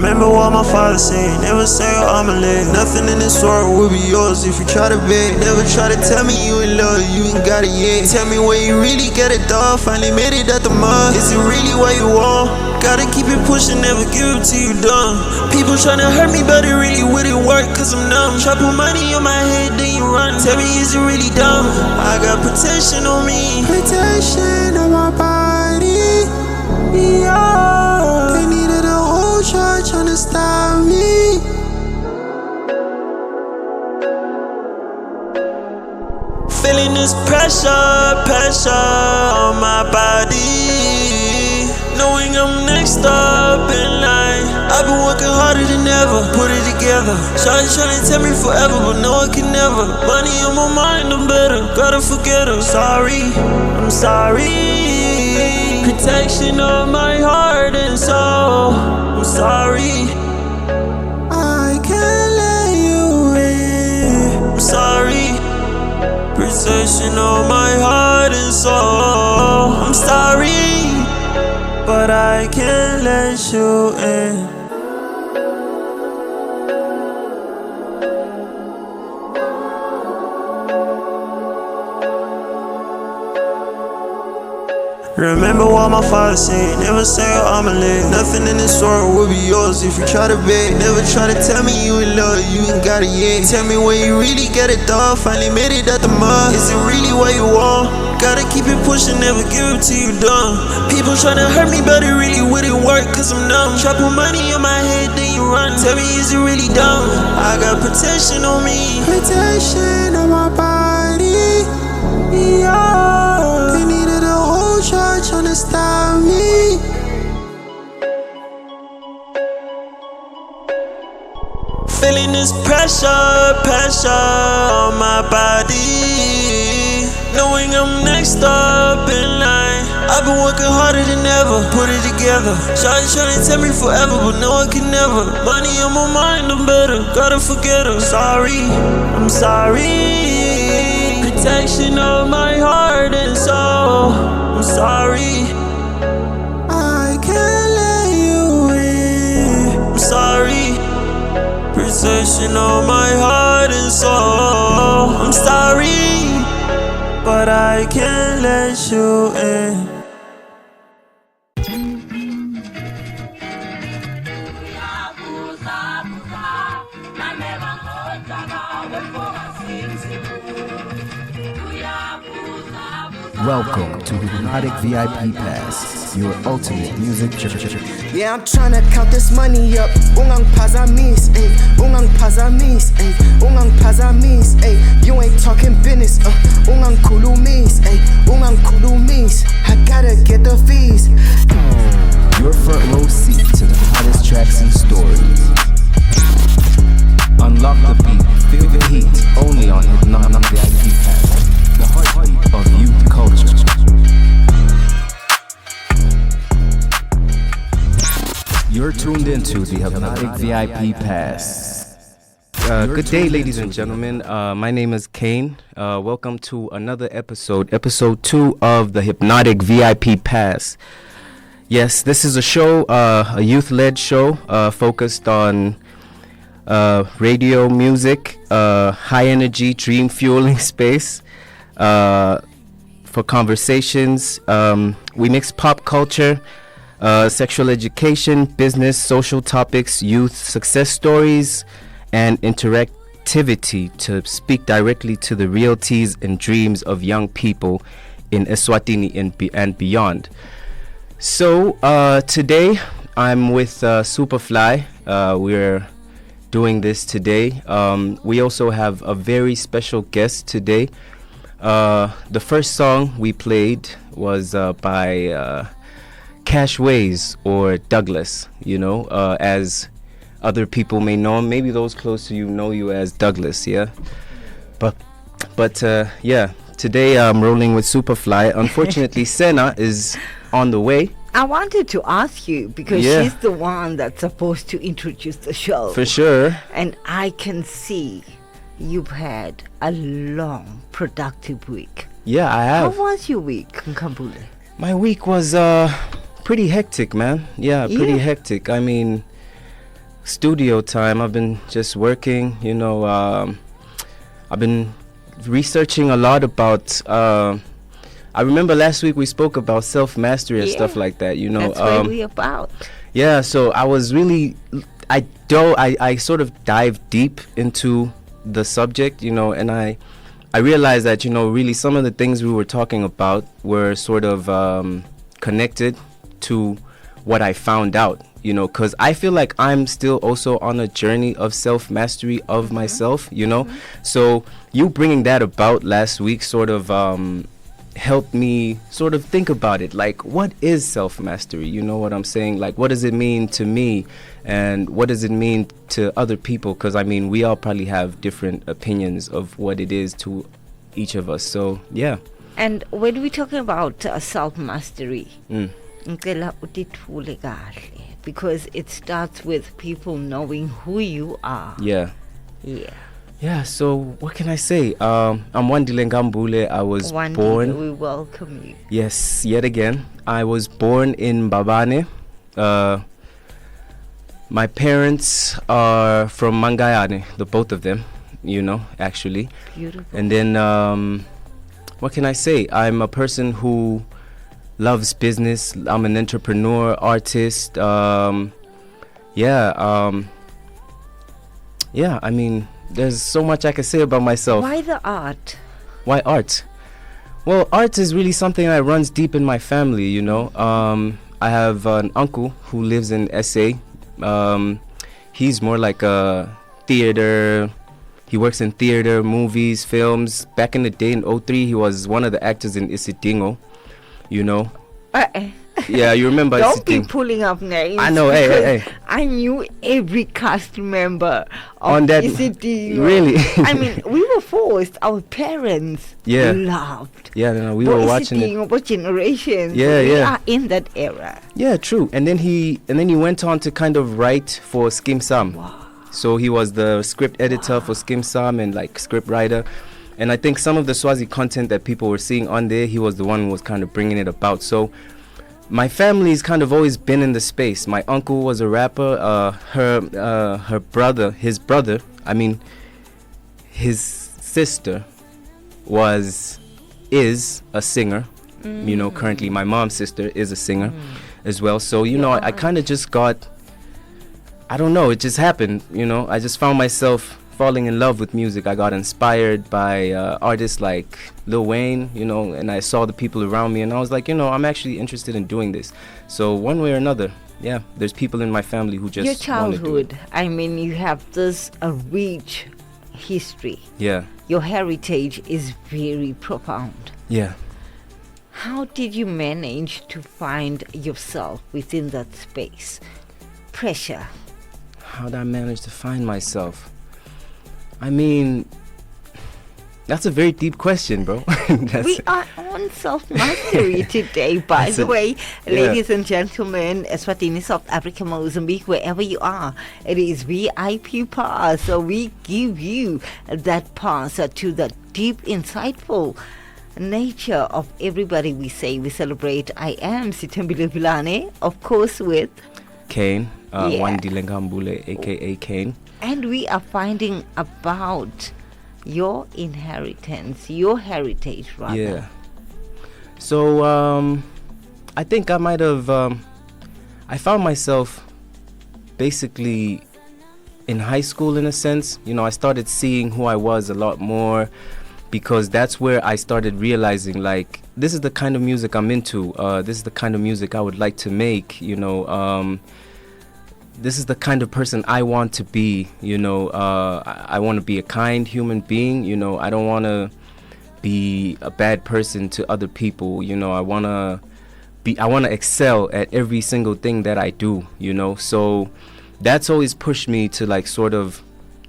Remember what my father said, never say I'ma let nothing in this world will be yours if you try to beg. Never try to tell me you in love, you ain't got it yet. Tell me where you really get it, dog. Finally made it out the mud. Is it really what you want? Gotta keep it pushing, never give it till you done. People tryna hurt me, but it really wouldn't work, cause I'm numb. Try put money on my head, then you run. Tell me, is it really dumb? I got protection on me, protection on my body. Yeah, they needed a whole church tryna stop me. Feeling this pressure on my body. Knowing I'm next up in line. I've been working harder than ever, put it together. Shawty tryna tell me forever, but no one can never. Money on my mind, I'm better, gotta forget her. Sorry, I'm sorry. Protection of my heart and soul, I'm sorry. I can't let you in, I'm sorry. Protection of my heart and soul, I'm sorry, but I can't let you in. Remember what my father said, never say I'ma let nothing in this world will be yours if you try to beg. Never try to tell me you in love, you ain't got it yet. Tell me where you really get it, dog. Finally made it out the mud. Is it really what you want? Gotta keep it pushing, never give it till you done. People tryna hurt me, but it really wouldn't work, cause I'm numb. Try put money on my head, then you run. Tell me, is it really dumb? I got protection on me, protection on my body. Yeah, they needed a whole church tryna stop me. Feeling this pressure on my body. Knowing I'm next up in line. I've been working harder than ever, put it together. Shawty tryna tell me forever, but no one can never. Money on my mind, I'm better, gotta forget her. Sorry, I'm sorry. Protection of my heart and soul, I'm sorry. I can't let you in, I'm sorry. Protection of my heart and soul, I'm sorry, but I can't let you in. Welcome to Hipnotik VIP Pass, your ultimate music journey. Yeah, I'm tryna count this money up. Ungang pazamis, ayy. Ungang pazamis, ayy. Ungang pazamis, ayy. You ain't talking business, Ungang kulumis, ayy. Ungang kulumis. I gotta get the fees. Your front row seat to the hottest tracks and stories. Unlock the beat, feel the heat, only on Hipnotik VIP Pass. The heartbeat of youth culture. You're tuned into the Hipnotik VIP Pass. Good day, ladies and gentlemen. My name is Kein. Welcome to another episode 2 of the Hipnotik VIP Pass. Yes, this is a show, a youth-led show focused on radio, music, high energy, dream fueling space. For conversations, we mix pop culture, sexual education, business, social topics, youth success stories, and interactivity to speak directly to the realities and dreams of young people in Eswatini and beyond. So today I'm with Supaphly. We're doing this today. We also have a very special guest today. The first song we played was by Kxshways, or Douglas, as other people may know him. Maybe those close to you know you as Douglas, yeah? But yeah, today I'm rolling with Supaphly. Unfortunately, Senna is on the way. I wanted to ask you, because she's the one that's supposed to introduce the show. For sure. And I can see you've had a long, productive week. Yeah, I have. How was your week, Nkambule? My week was pretty hectic, man. Yeah, pretty hectic. I mean, studio time. I've been just working, I've been researching a lot about I remember last week we spoke about self-mastery and stuff like that, That's what we're about. Yeah, so I was really I sort of dived deep into the subject, and I realized that, really some of the things we were talking about were sort of connected to what I found out, because I feel like I'm still also on a journey of self-mastery of myself, So you bringing that about last week sort of helped me sort of think about it. Like, what is self-mastery? You know what I'm saying? Like, what does it mean to me? And what does it mean to other people? Because, I mean, we all probably have different opinions of what it is to each of us. So, yeah. And when we're talking about self-mastery, ngicela utithule kahle, because it starts with people knowing who you are. Yeah. Yeah, so what can I say? I'm Wandile Ngambule. I was born. We welcome you. Yes, yet again. I was born in Babane. My parents are from Mangayane, the both of them, actually. Beautiful. And then, what can I say? I'm a person who loves business. I'm an entrepreneur, artist. I mean, there's so much I can say about myself. Why the art? Why art? Well, art is really something that runs deep in my family, I have an uncle who lives in SA. He's more like a theater. He works in theater, movies, films. Back in the day in 03, he was one of the actors in Isidingo, Yeah, you remember Don't Isidingo. be pulling up names. I know, hey. I knew every cast member On of that, Isidingo. really? I mean, we were forced. Our parents loved. Yeah, no, we were watching it. What generations? Yeah, we yeah. are in that era. Yeah, true. And then he went on to kind of write for Skim Sam. Wow. So he was the script editor for Skim Sam and like script writer. And I think some of the Swazi content that people were seeing on there, he was the one who was kind of bringing it about. So my family's kind of always been in the space. My uncle was a rapper. His sister is a singer. Currently my mom's sister is a singer as well. So, I kind of just got, I don't know, it just happened, I just found myself falling in love with music. I got inspired by artists like Lil Wayne, and I saw the people around me and I was like, I'm actually interested in doing this. So one way or another, there's people in my family who just your wanna do it. childhood. I mean, you have this rich history. Yeah. Your heritage is very profound. Yeah. How did you manage to find yourself within that space? Pressure. How did I manage to find myself? I mean, that's a very deep question, bro. We are on self-mastery today, by the way. Ladies and gentlemen, Eswatini, South Africa, Mozambique, wherever you are, it is VIP pass. So we give you that pass to the deep, insightful nature of everybody we say. We celebrate. I am Sitembile Vilane, of course, with Kein, Wandile Ngambule, aka Kein. And we are finding about your inheritance, your heritage, rather. Yeah. So, I think I might have, I found myself basically in high school in a sense. I started seeing who I was a lot more because that's where I started realizing, like, this is the kind of music I'm into. This is the kind of music I would like to make, this is the kind of person I want to be, I want to be a kind human being, I don't want to be a bad person to other people, I want to excel at every single thing that I do, so that's always pushed me to like sort of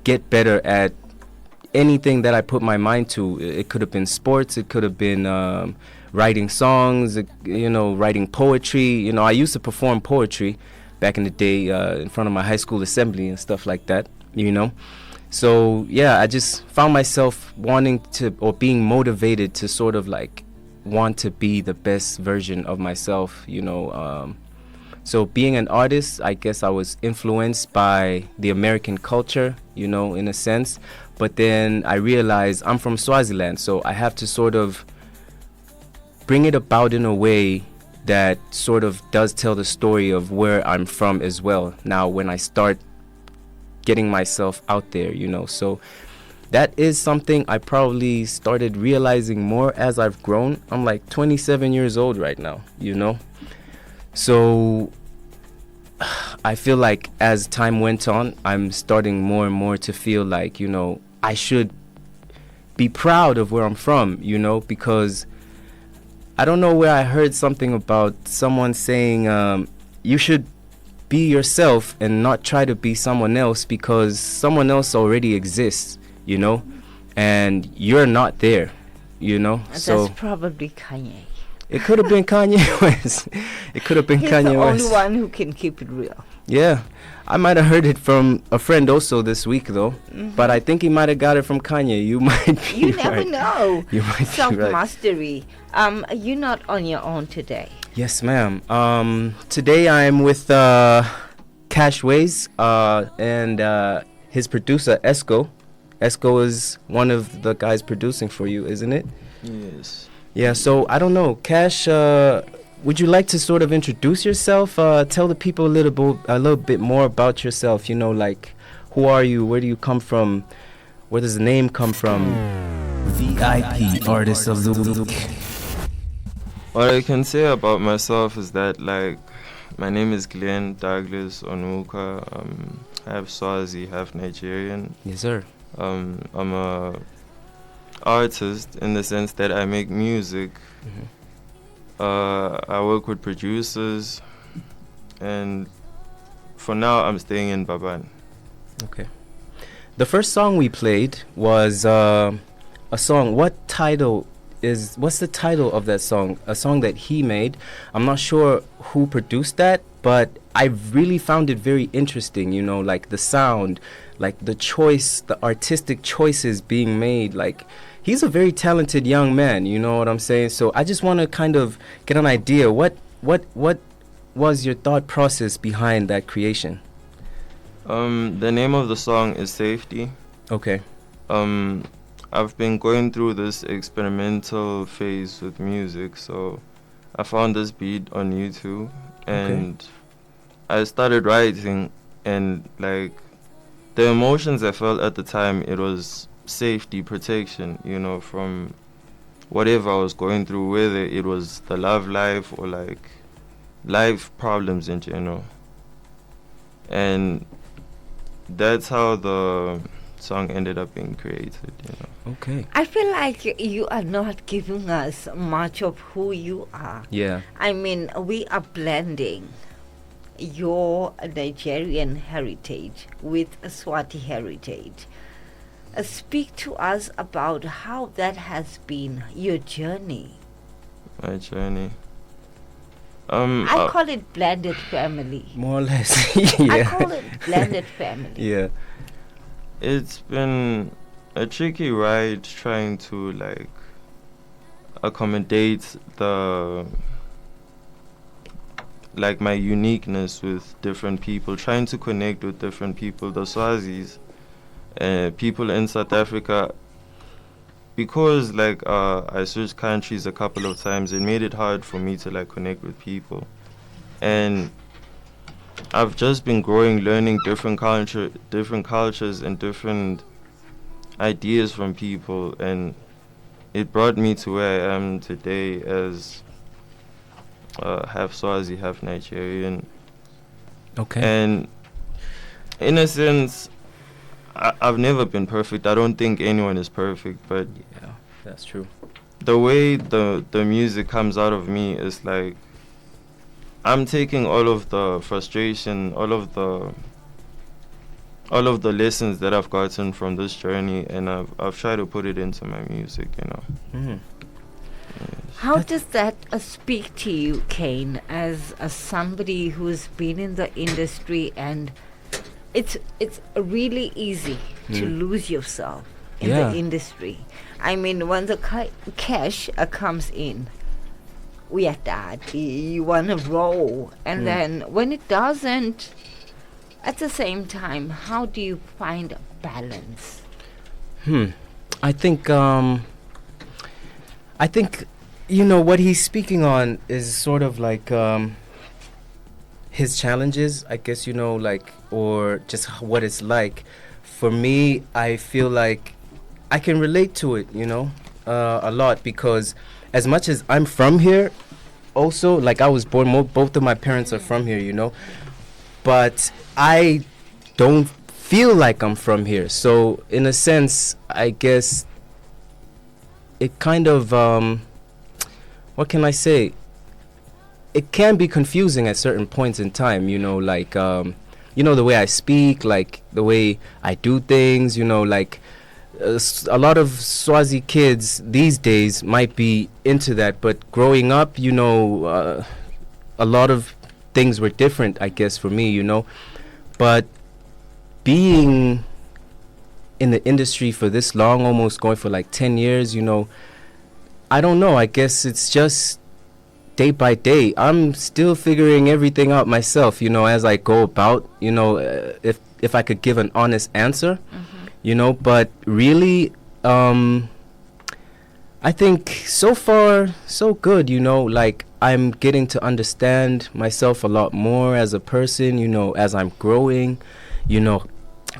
get better at anything that I put my mind to. It could have been sports, it could have been writing songs, writing poetry. I used to perform poetry back in the day in front of my high school assembly and stuff like that, So, I just found myself wanting to, or being motivated to sort of like want to be the best version of myself, So being an artist, I guess I was influenced by the American culture, you know, in a sense. But then I realized I'm from Swaziland, so I have to sort of bring it about in a way that sort of does tell the story of where I'm from as well. Now, when I start getting myself out there, you know, so that is something I probably started realizing more as I've grown. I'm like 27 years old right now, you know. So I feel like as time went on, I'm starting more and more to feel like, you know, I should be proud of where I'm from, you know, because I don't know where I heard something about someone saying you should be yourself and not try to be someone else, because someone else already exists, you know, and you're not there, you know. That's so probably Kanye. it could have been Kanye West. It could have been He's Kanye the West. only one who can keep it real. Yeah, I might have heard it from a friend also this week though, but I think he might have got it from Kanye. You might be You never right. know. You might be right. Self-mastery. You're not on your own today. Yes, ma'am. Today I'm with Kxshways and his producer Esco. Esco is one of the guys producing for you, isn't it? Yes. Yeah. So I don't know, Cash. Would you like to sort of introduce yourself? Tell the people a little bit more about yourself. You know, like who are you? Where do you come from? Where does the name come from? VIP artist of the week. What I can say about myself is that, like, my name is Glenn Douglas Onuka. Half Swazi, half Nigerian. Yes, sir. I'm a artist in the sense that I make music. Mhm. I work with producers, and for now I'm staying in Baban. Okay. The first song we played was a song. What's the title of that song? A song that he made. I'm not sure who produced that, but I really found it very interesting, you know, like the sound, like the choice, the artistic choices being made. Like, he's a very talented young man, you know what I'm saying? So I just want to kind of get an idea. What was your thought process behind that creation? The name of the song is Safety. Okay. I've been going through this experimental phase with music, so I found this beat on YouTube and I started writing, and like the emotions I felt at the time, it was safety, protection, you know, from whatever I was going through, whether it was the love life or like life problems in general. And that's how the song ended up being created, you know. Okay. I feel like you are not giving us much of who you are. Yeah. I mean, we are blending your Nigerian heritage with a Swati heritage. Speak to us about how that has been your journey. My journey. I call it blended family. More or less. I Yeah. call it blended family. Yeah. It's been a tricky ride trying to like accommodate the like my uniqueness with different people, trying to connect with different people, the Swazis, people in South Africa, because like I switched countries a couple of times. It made it hard for me to like connect with people, and I've just been growing, learning different cultures and different ideas from people, and it brought me to where I am today as half Swazi, half Nigerian. Okay. And in a sense, I've never been perfect. I don't think anyone is perfect, but Yeah, that's true. the way the music comes out of me is like I'm taking all of the frustration, all of the lessons that I've gotten from this journey, and I've tried to put it into my music, you know. Mm. How does that speak to you, Kein, as somebody who's been in the industry, and it's really easy to lose yourself in Yeah. the industry. I mean, when the cash comes in, you want to roll, and then when it doesn't, at the same time, how do you find balance? I think you know what he's speaking on is sort of like his challenges, I guess, you know, like, or just what it's like. For me, I feel like I can relate to it, you know, a lot, because as much as I'm from here, also, like, I was born, both of my parents are from here, you know, but I don't feel like I'm from here. So in a sense, I guess it kind of what can I say, it can be confusing at certain points in time, you know, like you know, the way I speak, like the way I do things, you know, like a lot of Swazi kids these days might be into that, but growing up, you know, a lot of things were different, I guess, for me, you know. But being in the industry for this long, almost going for like 10 years, you know, I don't know, I guess it's just day by day. I'm still figuring everything out myself, you know, as I go about, you know, if I could give an honest answer, you know. But really, I think so far so good, you know, like I'm getting to understand myself a lot more as a person, you know, as I'm growing, you know.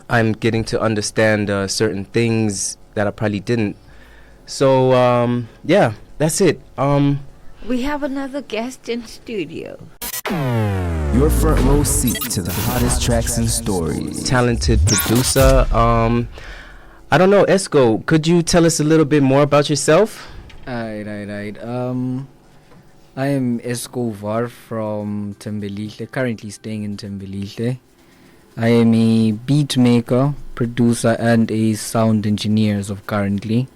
I'm getting to understand certain things that I probably didn't. So yeah, that's it. We have another guest in studio. Your front row seat to the hottest tracks and stories. Talented producer. I don't know, Esco, could you tell us a little bit more about yourself? Right. I am Esco Var from Tembelihle, currently staying in Tembelihle. I am a beat maker, producer, and a sound engineer as of currently,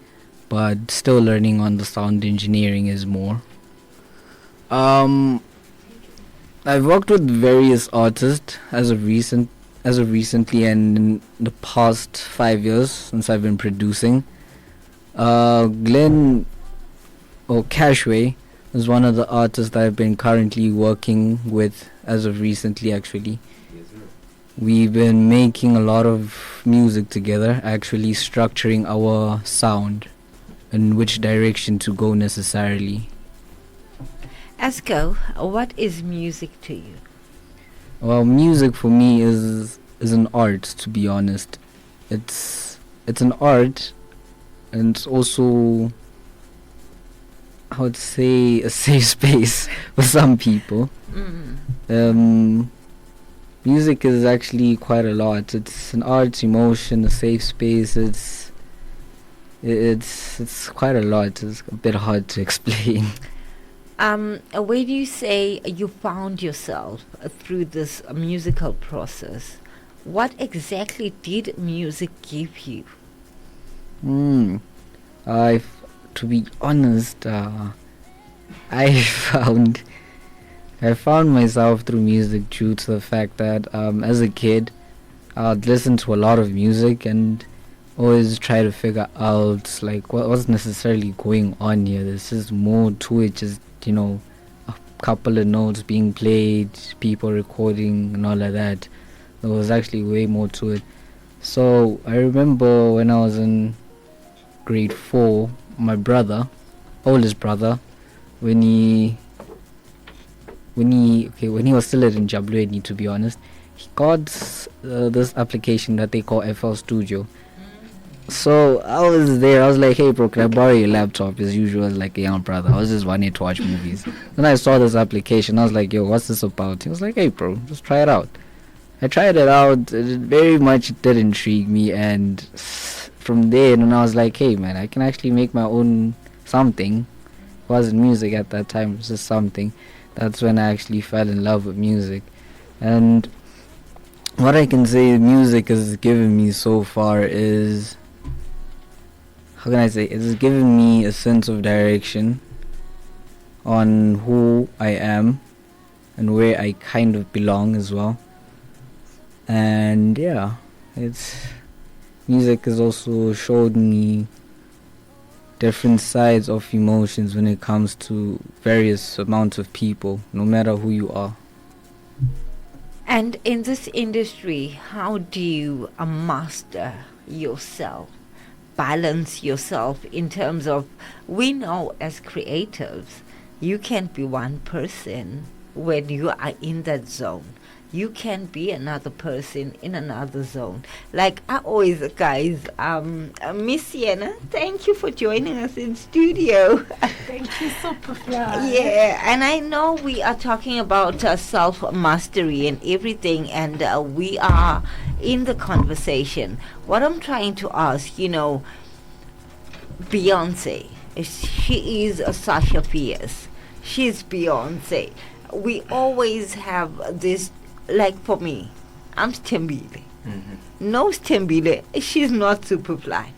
but still learning on the sound engineering is more. I've worked with various artists as of recently and in the past 5 years since I've been producing. Glenn or Kxshways is one of the artists that I've been currently working with as of recently, actually. We've been making a lot of music together, actually structuring our sound and which direction to go necessarily. Esco, what is music to you? Well, music for me is an art, to be honest. It's an art, and it's also, I would say, a safe space for some people. Music is actually quite a lot. It's an art, emotion, a safe space. It's quite a lot. It's a bit hard to explain. Where do you say you found yourself through this musical process? What exactly did music give you? To be honest, I found myself through music due to the fact that as a kid, I'd listen to a lot of music and always try to figure out like what's necessarily going on here. There's just more to it, just, you know, a couple of notes being played, people recording and all of that. There was actually way more to it. So I remember when I was in grade 4, my brother, oldest brother, when he was still at Njabulweni, to be honest, he got this application that they call FL Studio. So I was there, I was like, hey bro, can I borrow your laptop? As usual, like a young brother, I was just wanting to watch movies. Then I saw this application, I was like, yo, what's this about? He was like, hey bro, just try it out. I tried it out, it very much did intrigue me, and from there, and I was like, hey man, I can actually make my own something. It wasn't music at that time, it was just something. That's when I actually fell in love with music. And what I can say music has given me so far is, how can I say, it's given me a sense of direction on who I am and where I kind of belong as well. And yeah, music has also showed me different sides of emotions when it comes to various amounts of people, no matter who you are. And in this industry, how do you master yourself, balance yourself in terms of, we know as creatives, you can't be one person when you are in that zone. You can be another person in another zone. Like I always, guys, Miss Senna, thank you for joining us in studio. Thank you, Supaphly. Yeah, and I know we are talking about self-mastery and everything, and we are in the conversation. What I'm trying to ask, Beyonce, she is a Sasha Fierce. She's Beyonce. We always have this, like for me, I'm Stembile. No Stembile, she's not Supaphly.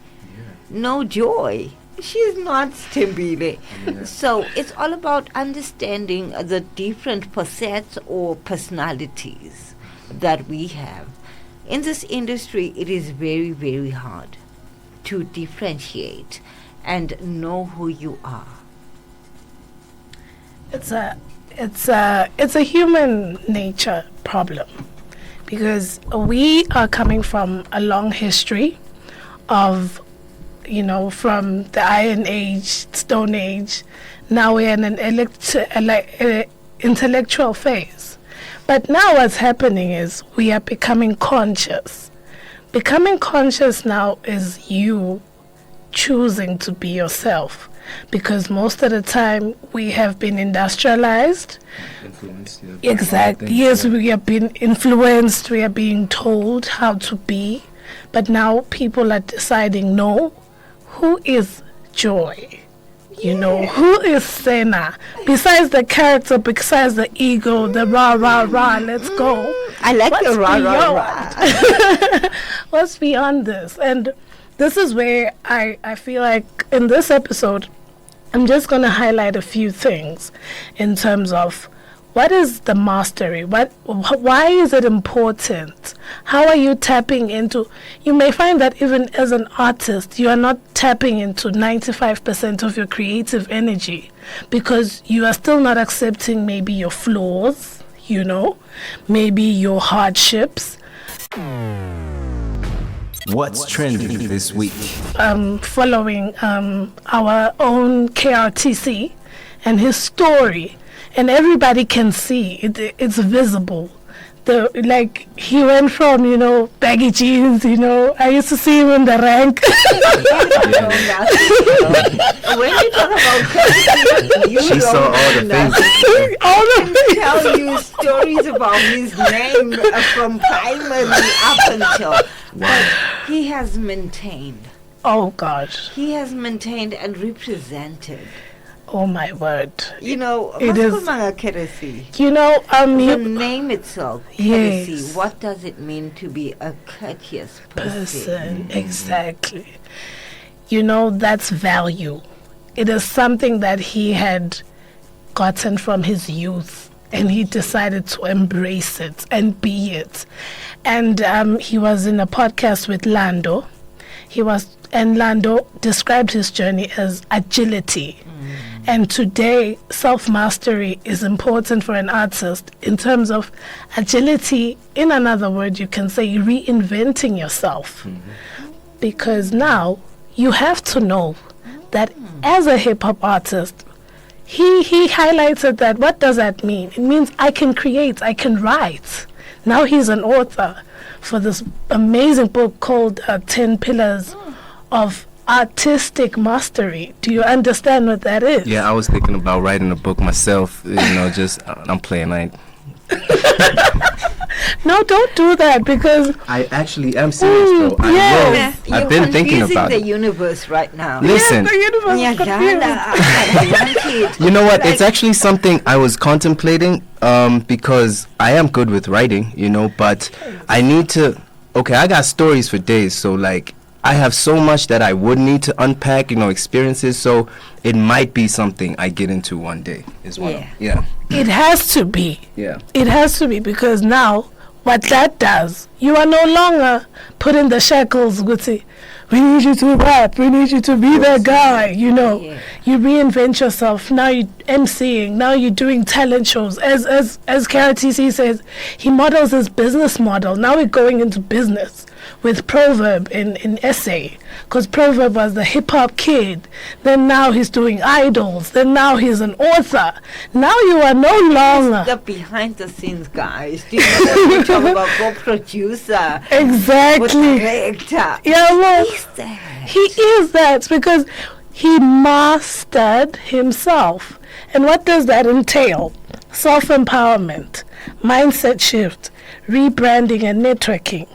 No Joy, she's not Stembile. So it's all about understanding the different facets or personalities that we have. In this industry, it is very, very hard to differentiate and know who you are. It's a human nature problem, because we are coming from a long history of, from the Iron Age, Stone Age. Now we're in an intellectual phase. But now what's happening is we are becoming conscious. Becoming conscious now is you choosing to be yourself. Because most of the time we have been industrialized. Influenced, yeah. Exactly. Yes, we have been influenced. We are being told how to be. But now people are deciding, no, who is Joy? Who is Senna? Besides the character, besides the ego, the rah, rah, rah, let's go. I like the rah, rah, rah. What's beyond this? And this is where I feel like in this episode, I'm just going to highlight a few things in terms of what is the mastery? Why is it important? How are you tapping into? You may find that even as an artist, you are not tapping into 95% of your creative energy because you are still not accepting maybe your flaws, maybe your hardships. What's trending this week? Following our own KRTC and his story, and everybody can see it's visible. He went from baggy jeans. I used to see him in the rank. When you talk about you She saw all the things. I can tell you stories about his name from primary up until. But he has maintained. Oh gosh. He has maintained and represented. Oh my word. It is. The name itself, courtesy. Yes. What does it mean to be a courteous person? Exactly. That's value. It is something that he had gotten from his youth, and he decided to embrace it and be it. And he was in a podcast with Lando. And Lando described his journey as agility. And today, self-mastery is important for an artist in terms of agility. In another word, you can say reinventing yourself. Because now you have to know that as a hip-hop artist, he highlighted that. What does that mean? It means I can create, I can write. Now he's an author for this amazing book called 10 Pillars of Artistic Mastery. Do you understand what that is? Yeah, I was thinking about writing a book myself. I'm playing. No, don't do that, because I actually am serious, though. I've been thinking about the it. universe right now. Listen. the universe is confused. I want it. You know what? It's actually something I was contemplating because I am good with writing, but I need to. Okay, I got stories for days, so I have so much that I would need to unpack, experiences. So it might be something I get into one day as well. Yeah. It has to be. Yeah. It has to be, because now what that does, you are no longer put in the shackles, Guti. we need you to rap, we need you to be that guy, you know. Yeah. You reinvent yourself. Now you're MCing, now you're doing talent shows. As KRTC says, he models his business model. Now we're going into business with Proverb in essay, because Proverb was the hip-hop kid. Then now he's doing idols. Then now he's an author. Now you are no longer the behind the scenes guys. Do you know we talk about co-producer? exactly. With director. Yeah, well, He's that. he is that because he mastered himself. And what does that entail? Self-empowerment, mindset shift, rebranding and networking,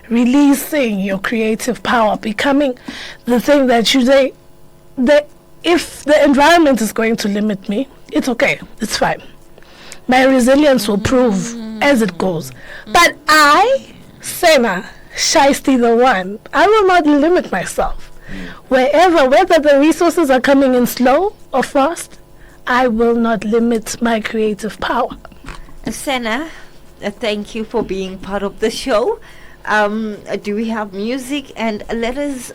releasing your creative power, becoming the thing that you say, that if the environment is going to limit me, it's okay, it's fine. My resilience will prove as it goes. But I, Senna, Shiesty the one, I will not limit myself. Whether the resources are coming in slow or fast, I will not limit my creative power. Senna, thank you for being part of the show. Do we have music? And let us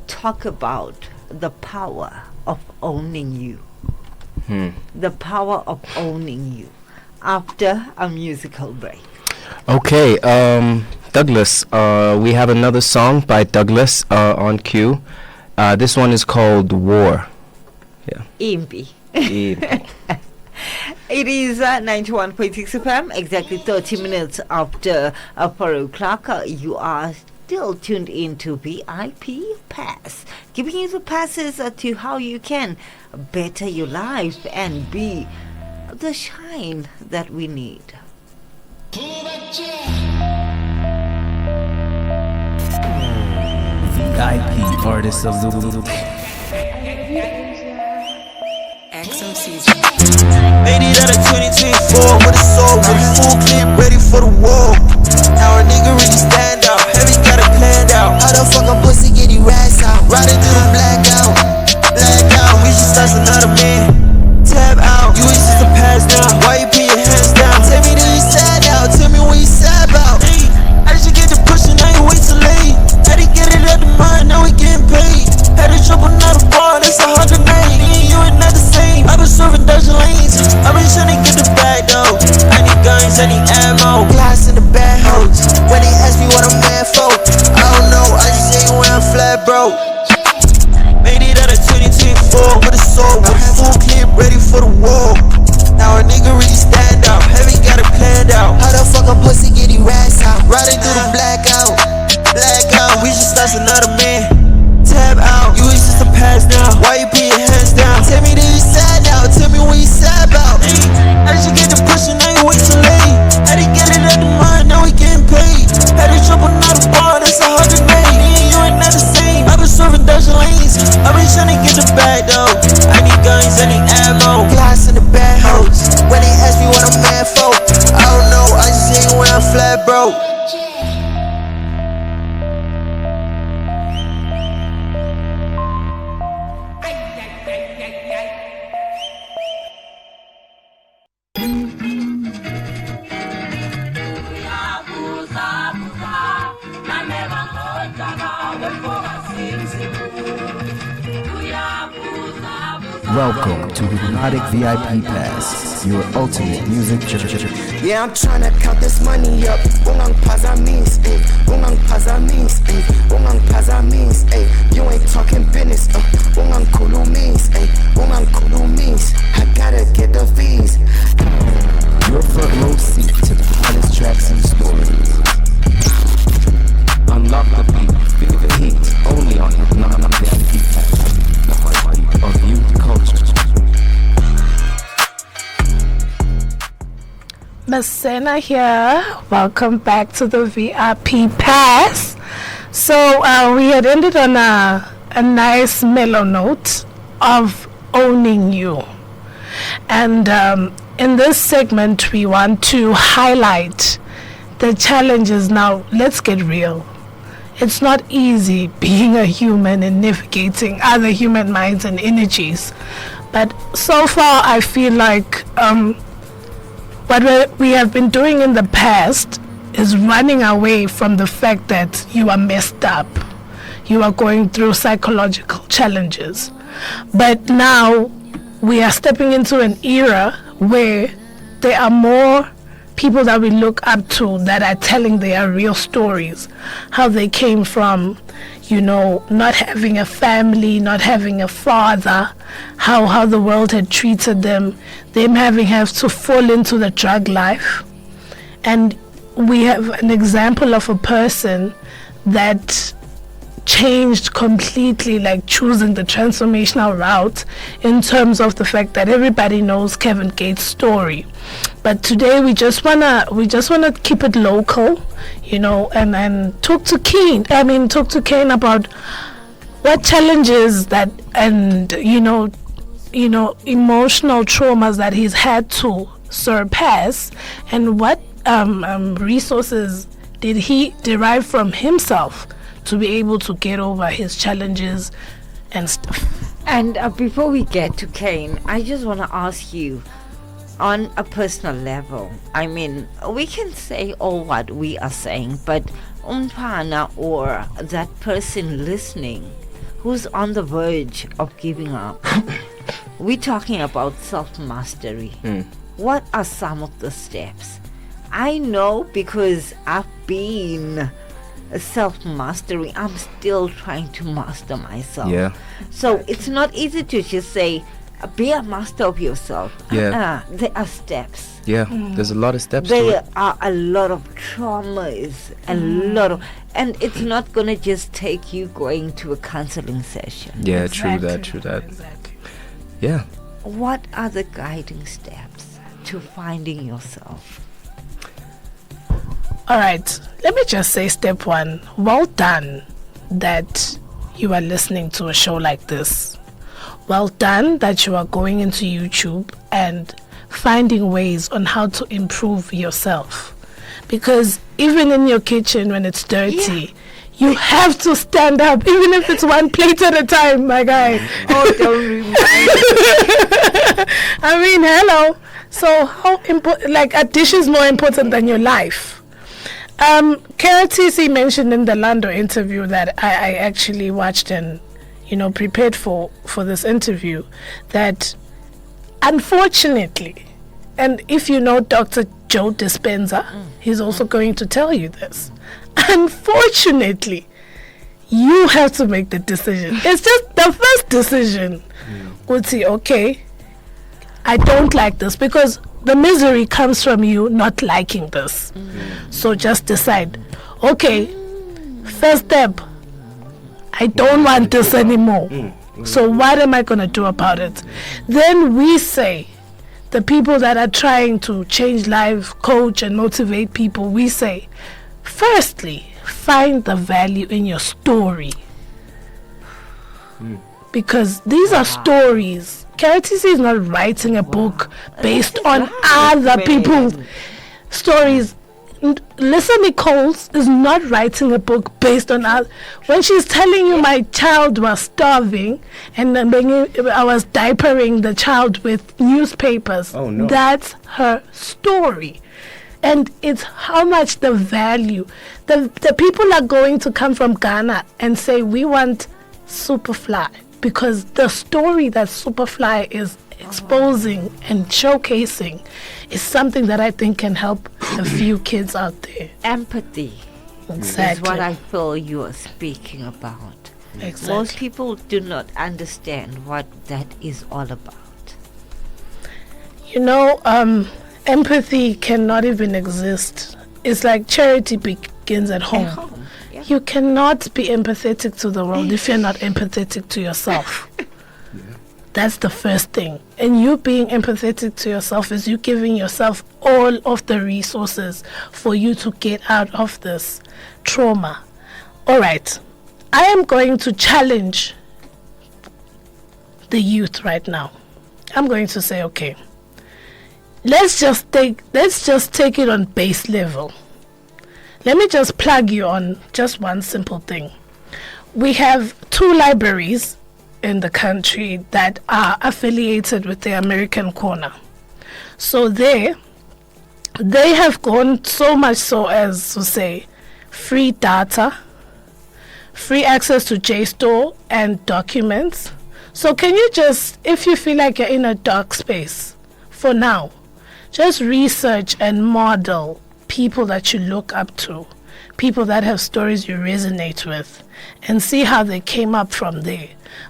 talk about the power of owning you. The power of owning you after a musical break. Okay, Douglas, we have another song by Douglas on cue. This one is called War. Yeah. Impi. Yeah. It is 91.6 FM, exactly 30 minutes after 4 o'clock. You are still tuned in to VIP Pass, giving you the passes to how you can better your life and be the shine that we need. VIP artist of the Made it out of 2024 with a soul, with a full clip ready for the war. Now a nigga really stand out, heavy got it planned out. How the fuck a pussy get you ass out? Riding through the blackout, blackout. We should start another man. Tab out, you is just a pass now. Why you put your hands down? Tell me that you sad now, tell me what you sad about. Hey, I just get the pushing, now you wait too late. Had to get it out the mud, now we getting paid. Had to jump another bar, that's 100 name. Me and you ain't not the same. I been serving Dutch lanes. I been trying to get the bag though. I need guns, I need ammo. Glass in the bad hoes. When they ask me what I'm mad for, I don't know, I just ain't wearing flat, bro. Made it out of 2024 with a soul, with a full clip ready for the war. Now a nigga really stand out, heavy got it planned out. How the fuck a pussy get you ass out? Riding through the blackout, blackout. We should start another man. Tab out, you is just a pass now. Why you put your hands down? Tell me that you sad now, tell me what you sad about. Hey, I just get the pushing, now you wait too late. Had to get it out the mud, now we getting paid. Had to jump another bar, that's 100 made. Me and you ain't not the same. I been serving Dutch lanes. I been trying to get the bag though. I need guns, I need ammo. Glass in the bad hoes. When they ask me what I'm mad for, I don't know, I just ain't wearing flat, bro. Welcome to Hipnotik VIP Pass, your ultimate music journey. Yeah, I'm tryna count this money up. Ungang pazamis, ayy. Ungang pazamis, ayy. Ungang pazamis, ayy. You ain't talking business, ungang kulumis, ayy. Ungang kulumis. I gotta get the fees. Your front row seat to the hottest tracks and stories. Unlock the beat, feel the heat, only on Hipnotik VIP Pass. The heartbeat of youth culture. Miss Senna here. Welcome back to the VIP Pass. So we had ended on a nice mellow note of owning you. And in this segment, we want to highlight the challenges. Now, let's get real. It's not easy being a human and navigating other human minds and energies. But so far, I feel like what we have been doing in the past is running away from the fact that you are messed up. you are going through psychological challenges. But now we are stepping into an era where there are more people that we look up to that are telling their real stories, how they came from, not having a family, not having a father, how the world had treated them having have to fall into the drug life. And we have an example of a person that changed completely, like choosing the transformational route, in terms of the fact that everybody knows Kevin Gates' story. But today we just wanna keep it local, and talk to Kein about what challenges that, and emotional traumas that he's had to surpass, and what resources did he derive from himself to be able to get over his challenges and stuff. And before we get to Kein, I just want to ask you, on a personal level, I mean, we can say all what we are saying, but umphana, or that person listening who's on the verge of giving up, we're talking about self-mastery. What are some of the steps? I know, because I've been self-mastery, I'm still trying to master myself. Yeah. So it's not easy to just say, be a master of yourself. Yeah. There are steps. Yeah, there's a lot of steps to There it. are a lot of traumas, and it's not gonna just take you going to a counseling session. Yeah, Exactly. true that. Exactly. Yeah. What are the guiding steps to finding yourself? All right, let me just say, step one, well done that you are listening to a show like this. Well done that you are going into YouTube and finding ways on how to improve yourself. Because even in your kitchen when it's dirty, you have to stand up, even if it's one plate at a time, my guy. Oh, don't remind me. I mean, hello. So how important, like, a dish is more important than your life. KRTC mentioned in the Lando interview that I actually watched and, prepared for this interview, that unfortunately, and if you know Dr. Joe Dispenza, he's also going to tell you this. Unfortunately, you have to make the decision. It's just the first decision. Would say, okay, I don't like this, because the misery comes from you not liking this. So just decide, okay, first step, I don't want this anymore. So what am I going to do about it? Then we say, the people that are trying to change lives, coach and motivate people, we say, firstly, find the value in your story. Because these are stories. KRTC is not writing a book based on other people's stories. Lisa Nichols is not writing a book based on us. When she's telling you my child was starving and I was diapering the child with newspapers, that's her story. And it's how much the value. The people are going to come from Ghana and say, we want Supaphly, because the story that Supaphly is exposing and showcasing is something that I think can help a few kids out there. Empathy is what I feel you are speaking about. Exactly. Most people do not understand what that is all about. Empathy cannot even exist. It's like charity begins at home. Yeah. You cannot be empathetic to the world if you're not empathetic to yourself. That's the first thing. And you being empathetic to yourself is you giving yourself all of the resources for you to get out of this trauma. All right. I am going to challenge the youth right now. I'm going to say, okay, let's just take it on base level. Let me just plug you on just one simple thing. We have 2 libraries in the country that are affiliated with the American Corner. So they have gone so much so as to say free data, free access to JSTOR and documents. So can you just, if you feel like you're in a dark space, for now, just research and model people that you look up to, people that have stories you resonate with, and see how they came up from there.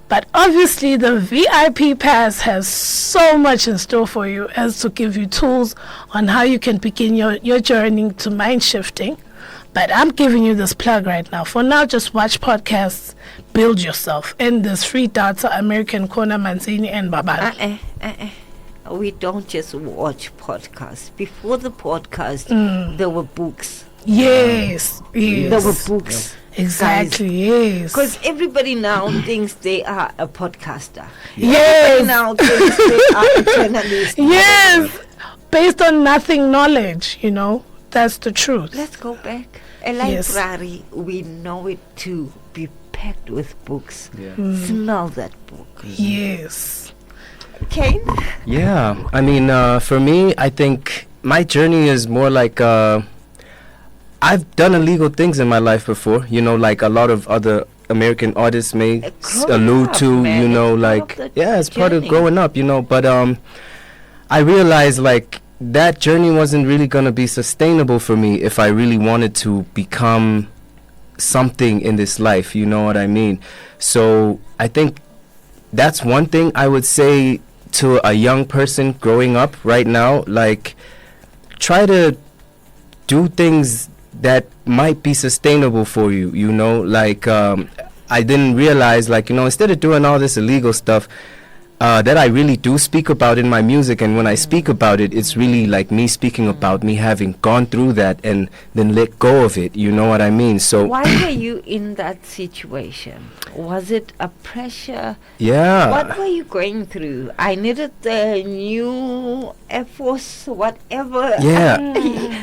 But obviously the VIP pass has so much in store for you, as to give you tools on how you can begin your journey to mind shifting. But I'm giving you this plug right now. For now, just watch podcasts, build yourself. And there's free data, American Corner, Manzini, and Babala. We don't just watch podcasts. Before the podcast, there were books. Yes. There were books. Exactly, yes. Because everybody now thinks they are a podcaster. Yes. Everybody now thinks they are a journalist. Yes. Based on nothing knowledge, you know. That's the truth. Let's go back. A Yes. library, we know it to be packed with books. Yeah. Smell that book. Yes. Kein? Yeah, I mean, for me, I think my journey is more like I've done illegal things in my life before, you know, like a lot of other American artists may allude to, man. you know, It's like, part of the yeah, it's part of journey. growing up, you know, but I realized, like, that journey wasn't really going to be sustainable for me if I really wanted to become something in this life, you know what I mean? So I think that's one thing I would say to a young person growing up right now, like, try to do things that might be sustainable for you, you know, like, I didn't realize, like, you know, instead of doing all this illegal stuff, that I really do speak about in my music, and when I speak about it, it's really like me speaking about me having gone through that and then let go of it, you know what I mean? So Why were you in that situation? Was it a pressure? yeah. What were you going through? I needed the new Air Force, whatever. Yeah.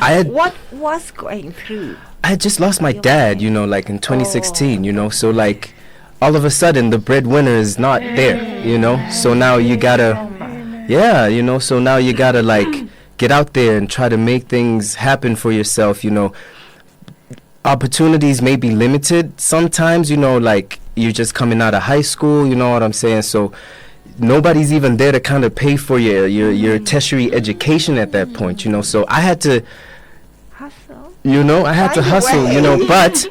I had What was going through? I had just lost my Your dad, mind. you know, like in 2016, you know, so like all of a sudden the breadwinner is not there, you know, so now you gotta, yeah, you know, so now you gotta like get out there and try to make things happen for yourself, you know. Opportunities may be limited sometimes, you know, like you're just coming out of high school, you know what I'm saying, so nobody's even there to kind of pay for your tertiary education at that point, you know, so I had to, Hustle. you know, I had to Find a hustle, you know, way. but,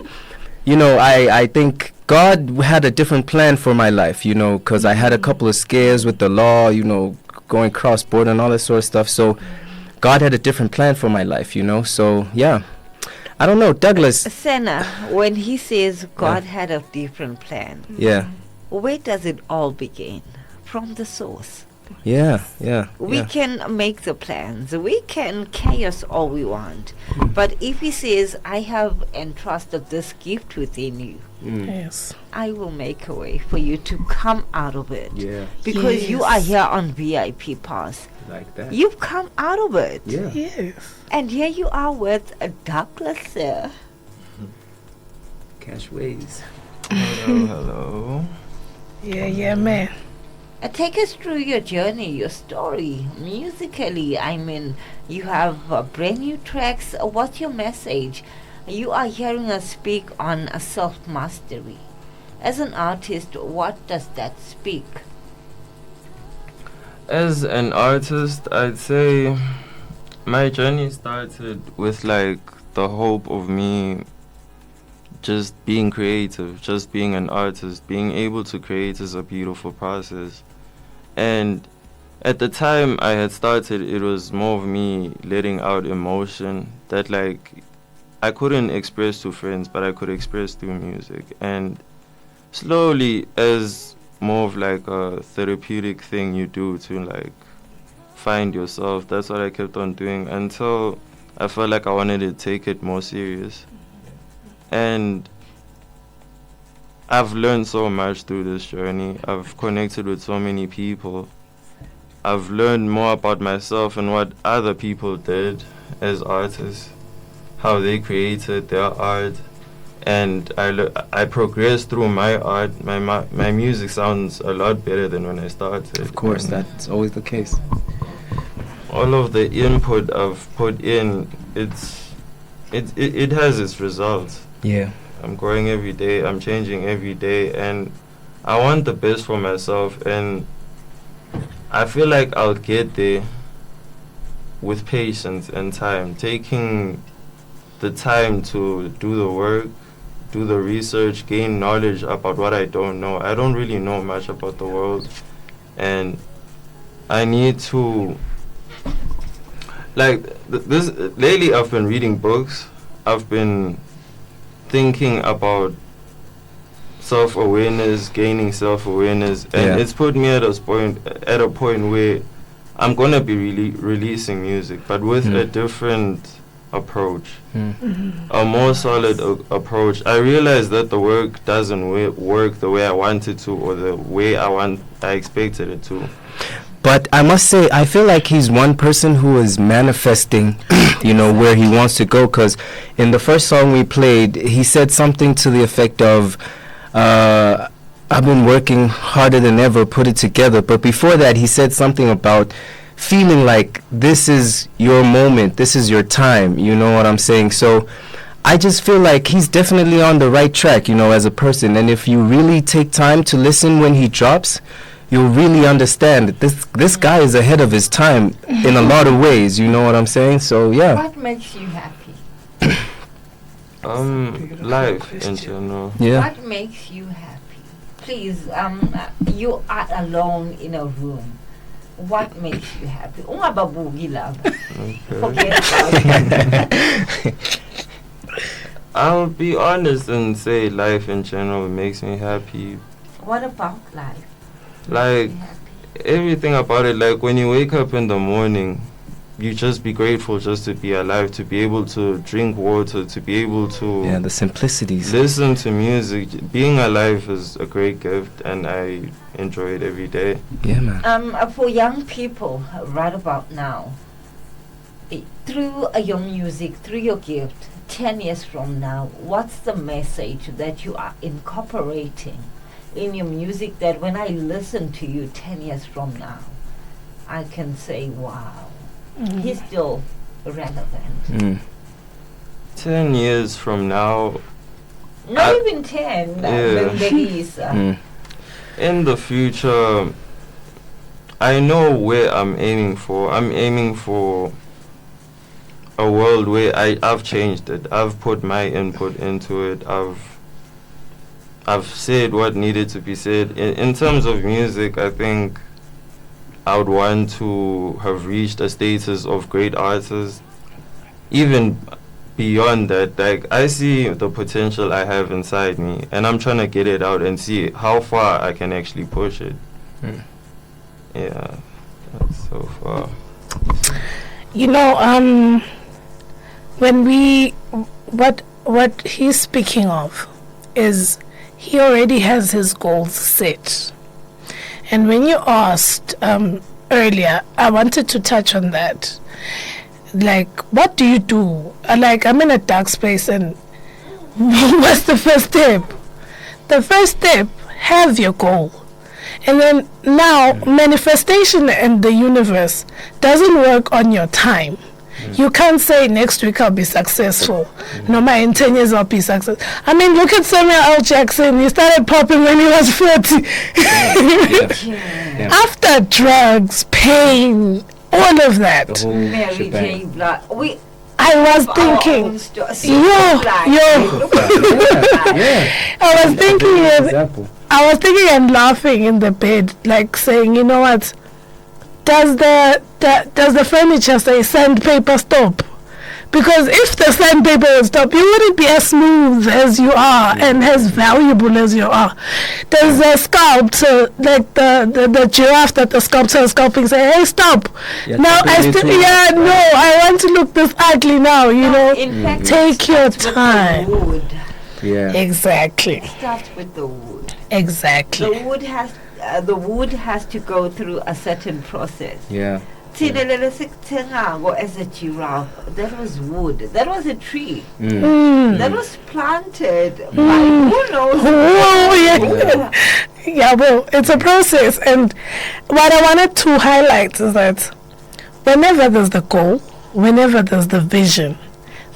you know, I think God had a different plan for my life, you know, because I had a couple of scares with the law, you know, going cross-border and all that sort of stuff, so God had a different plan for my life, you know, so, yeah. I don't know, Douglas, Senna, when he says God had a different plan, yeah, where does it all begin? From the source. yeah. We can make the plans. We can chaos all we want. But if he says, I have entrusted this gift within you, Yes. I will make a way for you to come out of it. Yeah, Because you are Yes. here on VIP Pass. like that. You've come out of it. Yeah. Yes. And here you are with a Douglas there. Kxshways. Hello. Yeah, man. Take us through your journey, your story, musically. I mean, you have brand new tracks. What's your message? You are hearing us speak on self-mastery. As an artist, what does that speak? As an artist, I'd say my journey started with like the hope of me just being creative, just being an artist. Being able to create is a beautiful process. And at the time I had started, it was more of me letting out emotion that like I couldn't express to friends, but I could express through music. And slowly, as more of like a therapeutic thing you do to like find yourself, that's what I kept on doing until I felt like I wanted to take it more serious. And I've learned so much through this journey. I've connected with so many people. I've learned more about myself and what other people did as artists, how they created their art, and I progressed through my art. My music sounds a lot better than when I started. Of course, that's always the case. All of the input I've put in, it has its results. Yeah. I'm growing every day. I'm changing every day, and I want the best for myself. And I feel like I'll get there with patience and time, taking the time to do the work, do the research, gain knowledge about what I don't know. I don't really know much about the world, and I need to, like, this lately I've been reading books. I've been thinking about self-awareness, gaining self-awareness, and it's put me at a point where I'm gonna be releasing music, but with a different approach, a more solid approach. I realized that the work doesn't work the way I wanted to, or the way I expected it to. But I must say, I feel like he's one person who is manifesting, where he wants to go. Because in the first song we played, he said something to the effect of, I've been working harder than ever, put it together. But before that, he said something about feeling like this is your moment, this is your time, you know what I'm saying? So I just feel like he's definitely on the right track, as a person. And if you really take time to listen when he drops, you'll really understand that this guy is ahead of his time in a lot of ways, you know what I'm saying? So yeah. What makes you happy? Life in general. Yeah. What makes you happy? Please, you are alone in a room. What makes you happy? Ungababuki lava. Forget about it. I'll be honest and say life in general makes me happy. What about life? Like, everything about it. Like, when you wake up in the morning, you just be grateful just to be alive, to be able to drink water, to be able to the simplicities, listen to music. Being alive is a great gift, and I enjoy it every day. Yeah, man. For young people right about now, through your music, through your gift, 10 years from now, what's the message that you are incorporating in your music that when I listen to you 10 years from now, I can say, wow, he's still relevant? 10 years from now, not even 10, when there is in the future, I know where I'm aiming for. I'm aiming for a world where I've changed it. I've put my input into it. I've said what needed to be said. In terms of music, I think I would want to have reached a status of great artist. Even beyond that, like, I see the potential I have inside me, and I'm trying to get it out and see how far I can actually push it. Yeah, that's so far. When what he's speaking of is he already has his goals set. And when you asked earlier, I wanted to touch on that. Like, what do you do? Like, I'm in a dark space, and what's the first step? The first step, have your goal. And then now, manifestation in the universe doesn't work on your time. You can't say next week I'll be successful. No, in 10 years I'll be successful. I mean, look at Samuel L. Jackson. He started popping when he was 40. After drugs, pain, all of that. Mary J. Blige. I was thinking, I was thinking and laughing in the bed, like saying, you know what? Does the furniture say sandpaper stop? Because if the sandpaper would stop, you wouldn't be as smooth as you are and as valuable as you are. Does the sculptor, like the giraffe that the sculptor is sculpting, say, hey, stop. Now I want to look this ugly now, In fact, take your time. Yeah. Exactly. It starts with the wood. Exactly. The wood has to go through a certain process. Yeah. As a giraffe, that was wood. That was a tree. That was planted by who knows. Well, it's a process. And what I wanted to highlight is that whenever there's the goal, whenever there's the vision,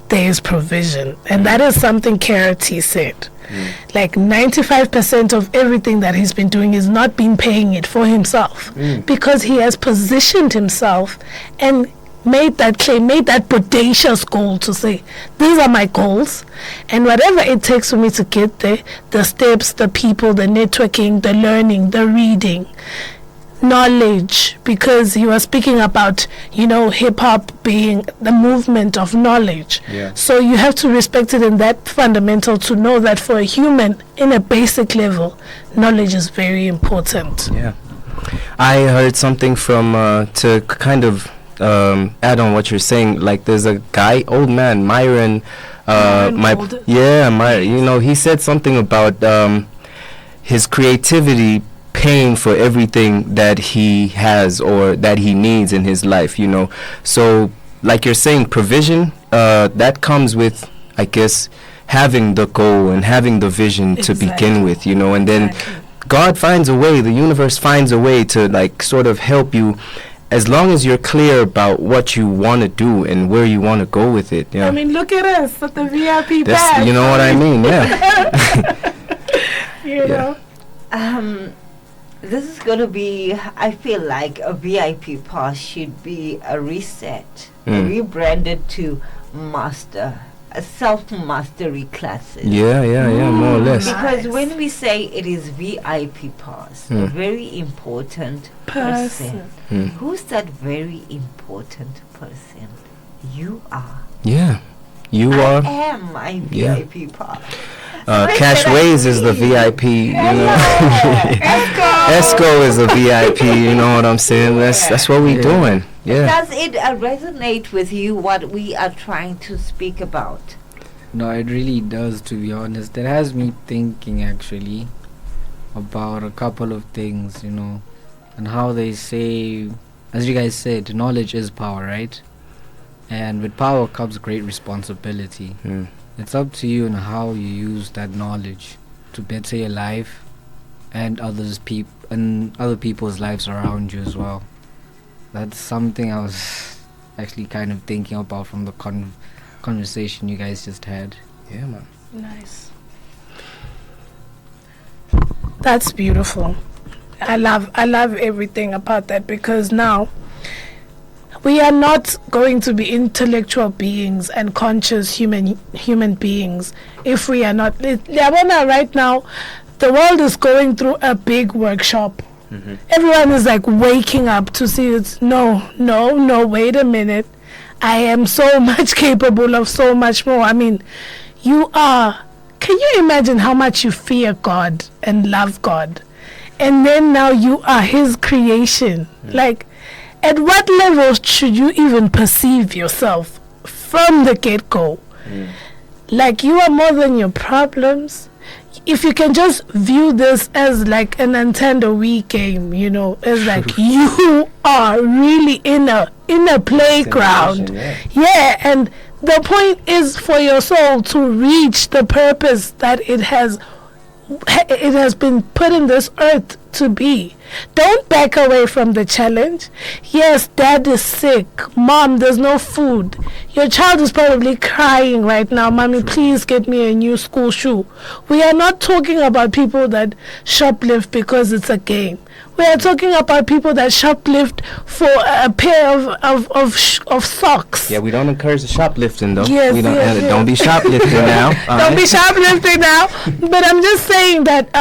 there is provision. And that is something Karate said. Like 95% of everything that he's been doing is not been paying it for himself, because he has positioned himself and made that claim, made that bodacious goal to say, these are my goals, and whatever it takes for me to get there, the steps, the people, the networking, the learning, the reading, knowledge, because he was speaking about, hip hop being the movement of knowledge. So you have to respect it in that fundamental, to know that for a human, in a basic level, knowledge is very important. Yeah. I heard something from to kind of add on what you're saying. Like, there's a guy, old man, Myron. Myron, he said something about his creativity paying for everything that he has or that he needs in his life, So, like you're saying, provision, that comes with, I guess, having the goal and having the vision to begin with, and then God finds a way, the universe finds a way to, like, sort of help you, as long as you're clear about what you want to do and where you want to go with it. Yeah. I mean, look at us at the VIP pass. You know what I mean? Yeah. you know. This is going to be, I feel like a VIP pass should be a reset, rebranded to self-mastery classes. Yeah, more or less. Because when we say it is VIP pass, a very important person. Who's that very important person? You are. Yeah, you are. I am my VIP pass. Kxshways is the VIP, Esco is a VIP, you know what I'm saying? That's what we doing. Yeah. Does it resonate with you what we are trying to speak about? No, it really does, to be honest. It has me thinking, actually, about a couple of things, and how they say, as you guys said, knowledge is power, right? And with power comes great responsibility. It's up to you and how you use that knowledge to better your life and other people's lives around you as well. That's something I was actually kind of thinking about from the conversation you guys just had. Yeah, man. Nice. That's beautiful. I love everything about that, because now we are not going to be intellectual beings and conscious human beings if we are not. Right now, the world is going through a big workshop. Everyone is like waking up to see it's no, wait a minute. I am so much capable of so much more. I mean, you are. Can you imagine how much you fear God and love God? And then now you are His creation. Like, at what level should you even perceive yourself from the get-go? Like, you are more than your problems. If you can just view this as like a Nintendo Wii game, it's like you are really in a playground. And the point is for your soul to reach the purpose that it has been put in this earth to be. Don't back away from the challenge. Yes, dad is sick. Mom, there's no food. Your child is probably crying right now. Mommy, please get me a new school shoe. We are not talking about people that shoplift because it's a game. We are talking about people that shoplift for a pair of socks. Yeah, we don't encourage the shoplifting, though. Yes, we don't be shoplifting now. Don't be shoplifting now. But I'm just saying that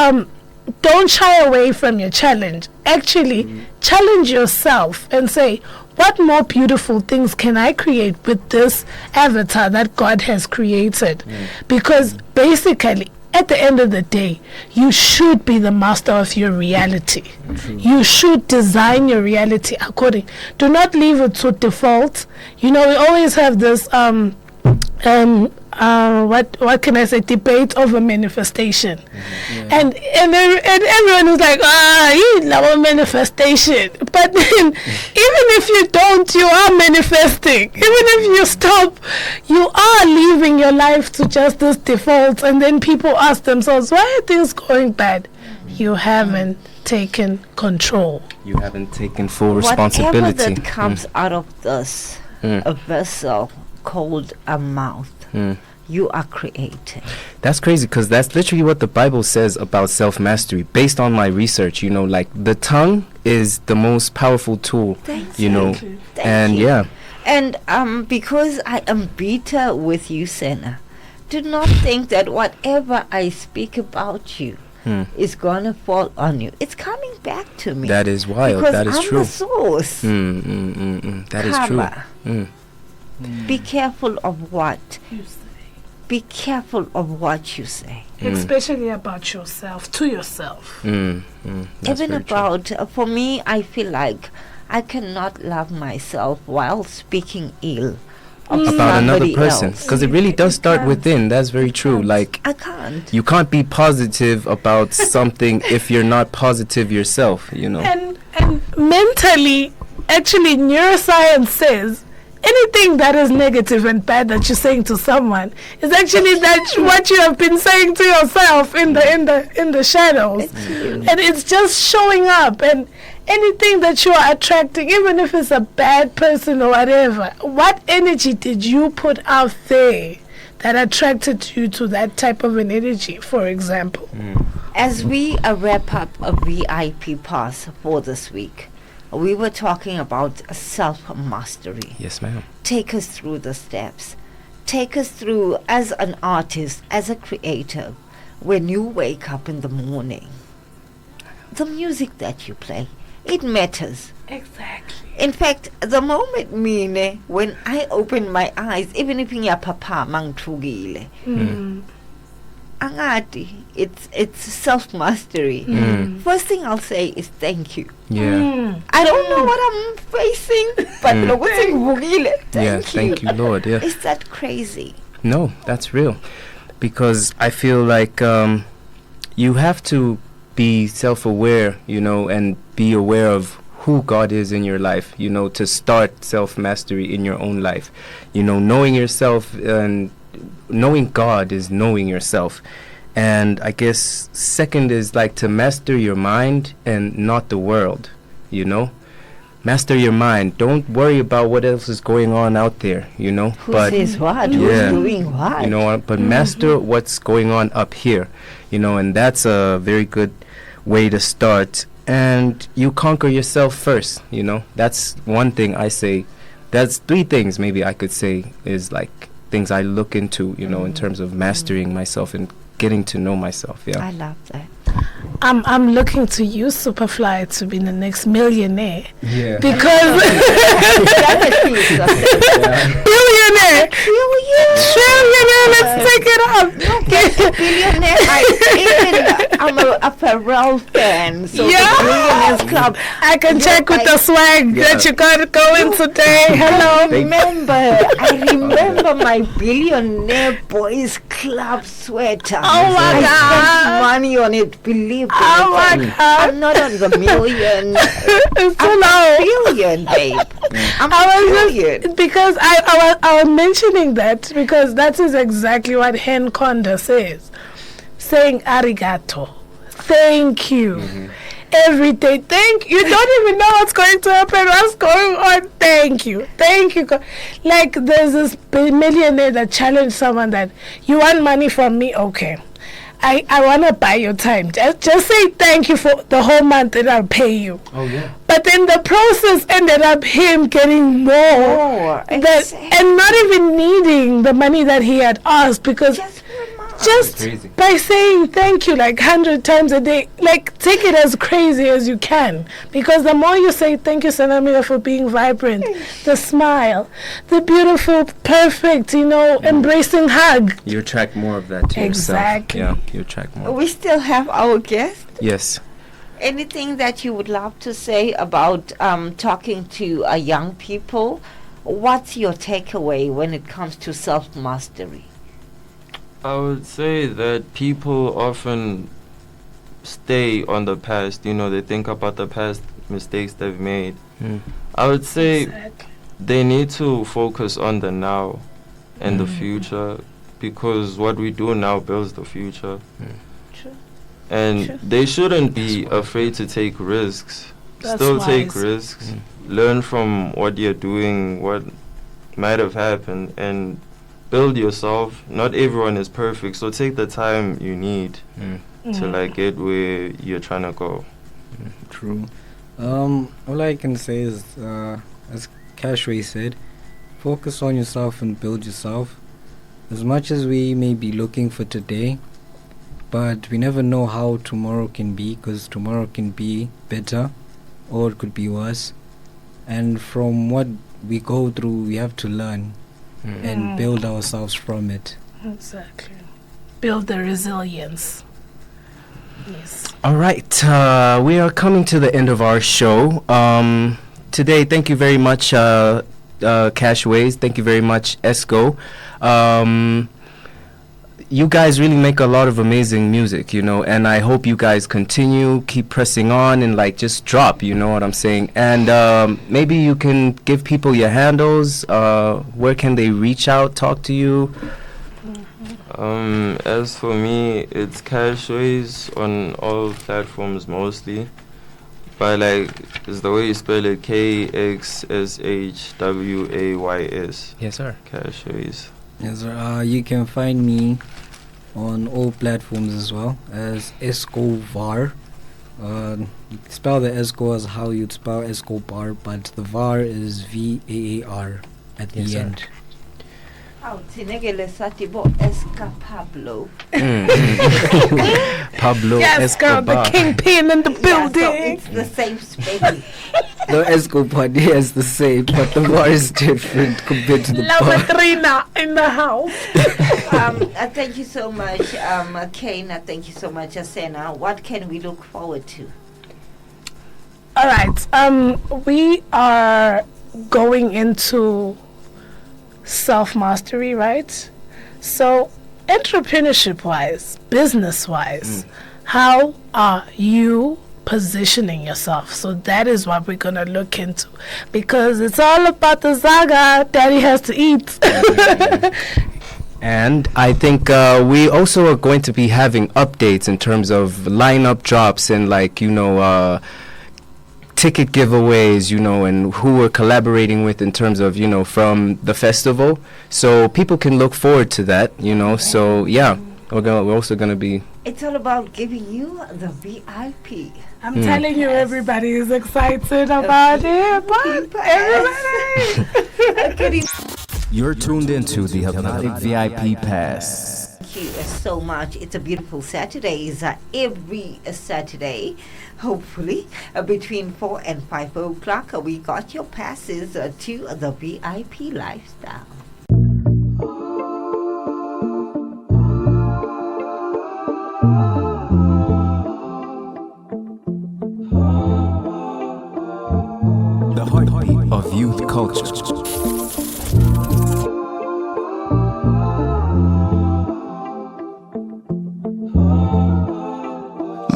don't shy away from your challenge. Actually, challenge yourself and say, what more beautiful things can I create with this avatar that God has created? Because basically, at the end of the day, you should be the master of your reality. You should design your reality according. Do not leave it to default. We always have this what can I say, debate over manifestation. And everyone is like, you love manifestation. But then, even if you don't, you are manifesting. Even if you stop, you are leaving your life to just this default. And then people ask themselves, why are things going bad? You haven't taken control. You haven't taken full responsibility. Whatever that comes out of this, a vessel called a mouth. You are creating. That's crazy, because that's literally what the Bible says about self-mastery. Based on my research, you know, like the tongue is the most powerful tool, you know. And yeah. And because I am bitter with you, Senna, do not think that whatever I speak about you is gonna fall on you. It's coming back to me. That is wild. Because That is I'm true. the source. That is true. Be careful of what. You say. Be careful of what you say. Especially about yourself, to yourself. That's Even very true. about, for me, I feel like I cannot love myself while speaking ill of about another somebody person, else. because it really does start within. That's very true. Like, I can't. you can't be positive about something if you're not positive yourself, you know. And mentally, actually, neuroscience says anything that is negative and bad that you're saying to someone is actually that what you have been saying to yourself in the shadows, and it's just showing up. And anything that you are attracting, even if it's a bad person or whatever, what energy did you put out there that attracted you to that type of an energy, for example? As we wrap up a VIP pass for this week, we were talking about self-mastery. Yes, ma'am. Take us through the steps. Take us through, as an artist, as a creator, when you wake up in the morning, the music that you play, it matters. Exactly. In fact, the moment mine, when I open my eyes, even if papa mangthugile, angati, it's self-mastery. First thing I'll say is thank you. Yeah. I don't know what I'm facing, but Thank you, Lord. Yeah. Is that crazy? No, that's real. Because I feel like you have to be self-aware, you know, and be aware of who God is in your life, you know, to start self-mastery in your own life. You know, knowing yourself and knowing God is knowing yourself. And I guess second is like to master your mind and not the world, you know. Master your mind. Don't worry about what else is going on out there, you know. Who says what? Who's doing what? You know, but master what's going on up here, you know, and that's a very good way to start. And you conquer yourself first, you know. That's one thing I say. That's three things maybe I could say is like things I look into, you know, in terms of mastering myself and getting to know myself. Yeah. I love that. I'm looking to you, Supaphly, to be the next millionaire. Yeah. Because billionaire, trillionaire, let's take it up. Billionaire, I'm a Pharrell fan, so the Billionaires Club. I can check with the swag that you got going today. Hello. I remember my Billionaire Boys Club sweater. Oh my I God. spent money on it, believe me. Oh my God. I'm not on the million. It's so I'm low. a billion, babe. I'm I a was billion. just, because I was mentioning that because that is exactly what Hen Conda says, saying arigato, thank you, every day, thank you. Don't even know what's going to happen, what's going on. Thank you. Like there's this millionaire that challenged someone that you want money from me, okay. I want to buy your time. Just say thank you for the whole month and I'll pay you. Oh, yeah. But then the process ended up him getting more. And not even needing the money that he had asked because just by saying thank you like 100 times a day, like take it as crazy as you can. Because the more you say thank you, Sanamia, for being vibrant, the smile, the beautiful, perfect, you know, embracing hug. You attract more of that to Exactly. yourself. Yeah, you attract more. We still have our guest. Yes. Anything that you would love to say about talking to young people? What's your takeaway when it comes to self-mastery? I would say that people often stay on the past, you know, they think about the past mistakes they've made. I would say they need to focus on the now and the future, because what we do now builds the future. True. And they shouldn't be afraid to take risks. That's Still take wise. risks. Learn from what you're doing, might have happened, and build yourself. Not everyone is perfect, so take the time you need to like get where you're trying to go. True. All I can say is, as Kxshways said, focus on yourself and build yourself. As much as we may be looking for today, but we never know how tomorrow can be, because tomorrow can be better or it could be worse. And from what we go through, we have to learn and build ourselves from it. Exactly. Build the resilience. Yes. All right, we are coming to the end of our show. Today, thank you very much, Kxshways. Thank you very much, Esco. You guys really make a lot of amazing music, you know, and I hope you guys continue, keep pressing on, and like just drop, you know what I'm saying? And maybe you can give people your handles. Where can they reach out, talk to you? As for me, it's Kxshways on all platforms mostly. But like, it's the way you spell it, Kxshways. Yes, sir. Kxshways. Yes, sir. You can find me on all platforms as well as Escobar. You spell the Esco as how you'd spell Escobar, but the VAR is VAAR at the end. Pablo. Pablo Yes, Escobar. girl, the kingpin in the building. So it's the same spelling. The Escobar is the same, but the VAR is different compared to the La bar. Madrina in the house. Thank you so much, Kein. Thank you so much, Senna. What can we look forward to? All right. We are going into self-mastery, right? So entrepreneurship-wise, business-wise, how are you positioning yourself? So that is what we're going to look into, because it's all about the zaga daddy has to eat. And I think we also are going to be having updates in terms of lineup drops and like, you know, ticket giveaways, you know, and who we're collaborating with in terms of, you know, from the festival. So people can look forward to that, you know. So yeah, we're also going to be... It's all about giving you the VIP. I'm telling you, everybody is excited about it. But everybody. You're tuned into the Hypnotic VIP Pass. Thank you so much. It's a beautiful Saturday. It's every Saturday, hopefully, between 4 and 5 o'clock. We got your passes to the VIP lifestyle. The heartbeat of youth culture.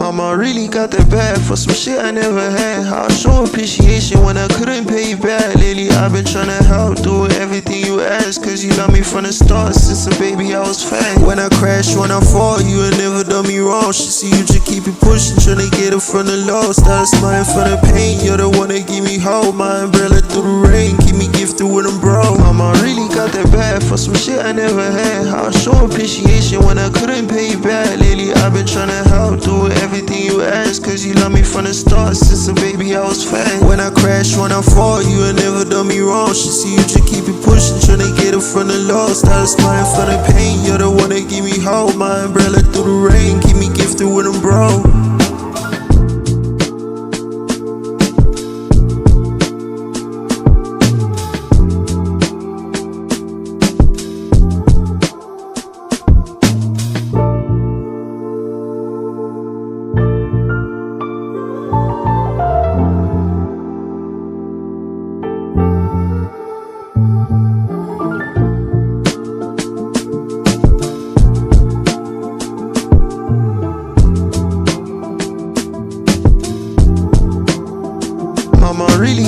Mama really got that bad for some shit I never had. I'll show appreciation when I couldn't pay you back. Lately I've been trying to help, doing everything you ask, cause you love me from the start, since a baby I was fat. When I crash, when I fall, you ain't never done me wrong. She see you just keep it pushing, trying to get it from the low. Started smiling for the pain, you're the one that give me hope. My umbrella through the rain, keep me gifted when I'm broke. Mama really got that bad for some shit I never had. I'll show appreciation when I couldn't pay you back. Lately I've been trying to help, doing everything you ask, cause you love me from the start, since a baby I was fat. When I crash, when I fall, you ain't never done me wrong. She see you just keep it pushing, tryna get it from the low. Started smiling for the pain, you're the one that give me hope. My umbrella through the rain, keep me gifted when I'm broke.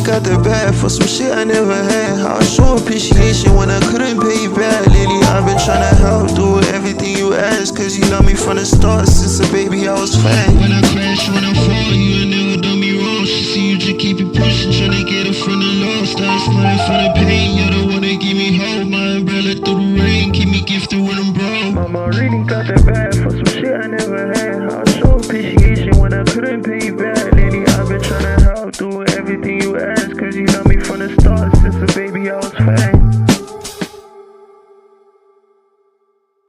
Got the bad for some shit I never had. I'll show appreciation when I couldn't pay you back. Lately I've been trying to help, doing everything you ask, cause you love me from the start, since a baby I was fat. When I crash, when I fall, you ain't never done me wrong. She see you just keep it pushing, trying to get it from the low. Started smiling for the pain, you're the one that give me cause you love me from the start. Since a baby I was fat.